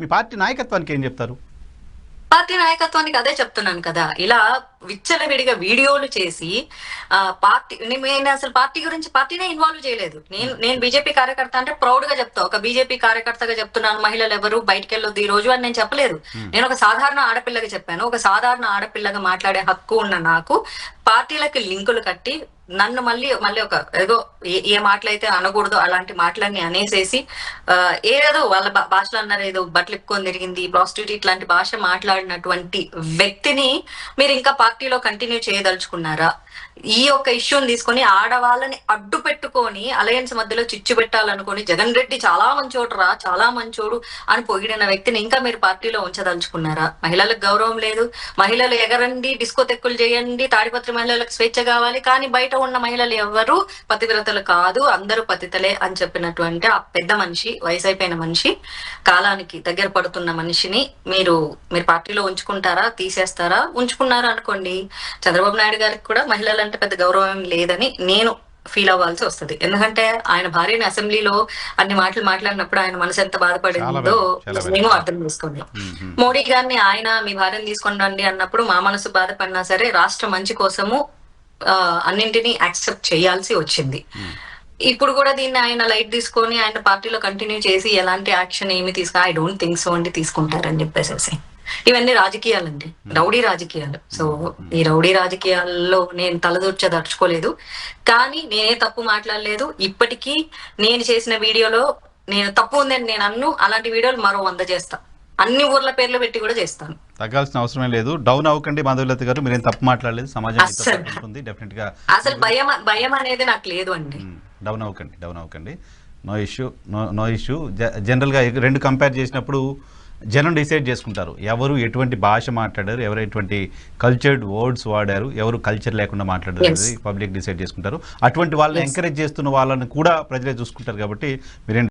మీ party నాయకత్వానికి ఏం చెప్తారు? పార్టీ నాయకత్వానికి అదే చెప్తున్నాను కదా, ఇలా విచ్చలవిడిగా వీడియోలు చేసి పార్టీ నేను అసలు పార్టీ గురించి పార్టీనే ఇన్వాల్వ్ చేయలేదు. నేను బీజేపీ కార్యకర్త అంటే ప్రౌడ్ గా చెప్తా, ఒక బీజేపీ కార్యకర్తగా చెప్తున్నాను, మహిళలు ఎవరు బయటికి వెళ్ళొద్దు ఈ రోజు అని నేను చెప్పలేదు. నేను ఒక సాధారణ ఆడపిల్లగా చెప్పాను. ఒక సాధారణ ఆడపిల్లగా మాట్లాడే హక్కు ఉన్న నాకు పార్టీలకి లింకులు కట్టి నన్ను మళ్ళీ ఒక ఏదో ఏ మాటలు అయితే అనకూడదు అలాంటి మాటలన్నీ అనేసేసి ఏదో వాళ్ళ భాషలో అన్నారు, ఏదో బట్టలిప్పుకొని తిరిగింది, ప్రాస్టిట్యూట్ ఇట్లాంటి భాష మాట్లాడినటువంటి వ్యక్తిని మీరు ఇంకా పార్టీలో కంటిన్యూ చేయదలుచుకున్నారా? ఈ యొక్క ఇష్యూని తీసుకొని ఆడవాళ్ళని అడ్డు పెట్టుకొని అలయన్స్ మధ్యలో చిచ్చు పెట్టాలనుకొని జగన్ రెడ్డి చాలా మంచోడురా, చాలా మంచోడు అని పొగిడిన వ్యక్తిని ఇంకా మీరు పార్టీలో ఉంచదలుచుకున్నారా? మహిళలకు గౌరవం లేదు, మహిళలు ఎగరండి, డిస్కోతెక్కులు చేయండి, తాడిపత్రి మహిళలకు స్వేచ్ఛ కావాలి, కానీ బయట ఉన్న మహిళలు ఎవరు పతివ్రతలు కాదు, అందరూ పతితలే అని చెప్పినటువంటి ఆ పెద్ద మనిషి, వయసు అయిపోయిన మనిషి, కాలానికి దగ్గర పడుతున్న మనిషిని మీరు పార్టీలో ఉంచుకుంటారా, తీసేస్తారా? ఉంచుకున్నారా అనుకోండి, చంద్రబాబు నాయుడు గారికి కూడా మహిళలు అంటే పెద్ద గౌరవం లేదని నేను ఫీల్ అవ్వాల్సి వస్తుంది. ఎందుకంటే ఆయన భార్యని అసెంబ్లీలో అన్ని మాటలు మాట్లాడినప్పుడు ఆయన మనసు ఎంత బాధపడిందో మేము అర్థం చేసుకోండి. మోడీ గారిని ఆయన మీ భార్యను తీసుకొని రండి అన్నప్పుడు మా మనసు బాధపడినా సరే రాష్ట్ర మంచి కోసము అన్నింటినీ యాక్సెప్ట్ చేయాల్సి వచ్చింది. ఇప్పుడు కూడా దీన్ని ఆయన లైట్ తీసుకొని ఆయన పార్టీలో కంటిన్యూ చేసి ఎలాంటి యాక్షన్ ఏమి ఐ డోంట్ థింక్ సో అండి తీసుకుంటారని చెప్పేసి. ఇవన్నీ రాజకీయాలండి, రౌడీ రాజకీయాలు. సో ఈ రౌడీ రాజకీయాల్లో నేను తలదూర్చదలుచుకోలేదు, కానీ నేనే తప్పు మాట్లాడలేదు. ఇప్పటికీ నేను చేసిన వీడియోలో నేను తప్పు ఉందని నేను అలాంటి వీడియోలు మరో 100 చేస్తా, అన్ని ఊర్ల పేర్లు పెట్టి కూడా చేస్తాను. తగ్గాల్సిన అవసరమే లేదు. డౌన్ అవ్వకండి మాధవలత గారు, మీరేం తప్పు మాట్లాడలేదు, సమాజం డెఫినెట్ గా అసలు భయం అనేది నాకు లేదు అండి. డౌన్ అవ్వకండి. No issue. జనరల్గా 2 కంపేర్ చేసినప్పుడు జనం డిసైడ్ చేసుకుంటారు ఎవరు ఎటువంటి భాష మాట్లాడారు, ఎవరు ఎటువంటి కల్చర్డ్ వర్డ్స్ వాడారు, ఎవరు కల్చర్ లేకుండా మాట్లాడారు అనేది పబ్లిక్ డిసైడ్ చేసుకుంటారు. అటువంటి వాళ్ళని ఎంకరేజ్ చేస్తున్న వాళ్ళని కూడా ప్రజలే చూసుకుంటారు. కాబట్టి మీరేం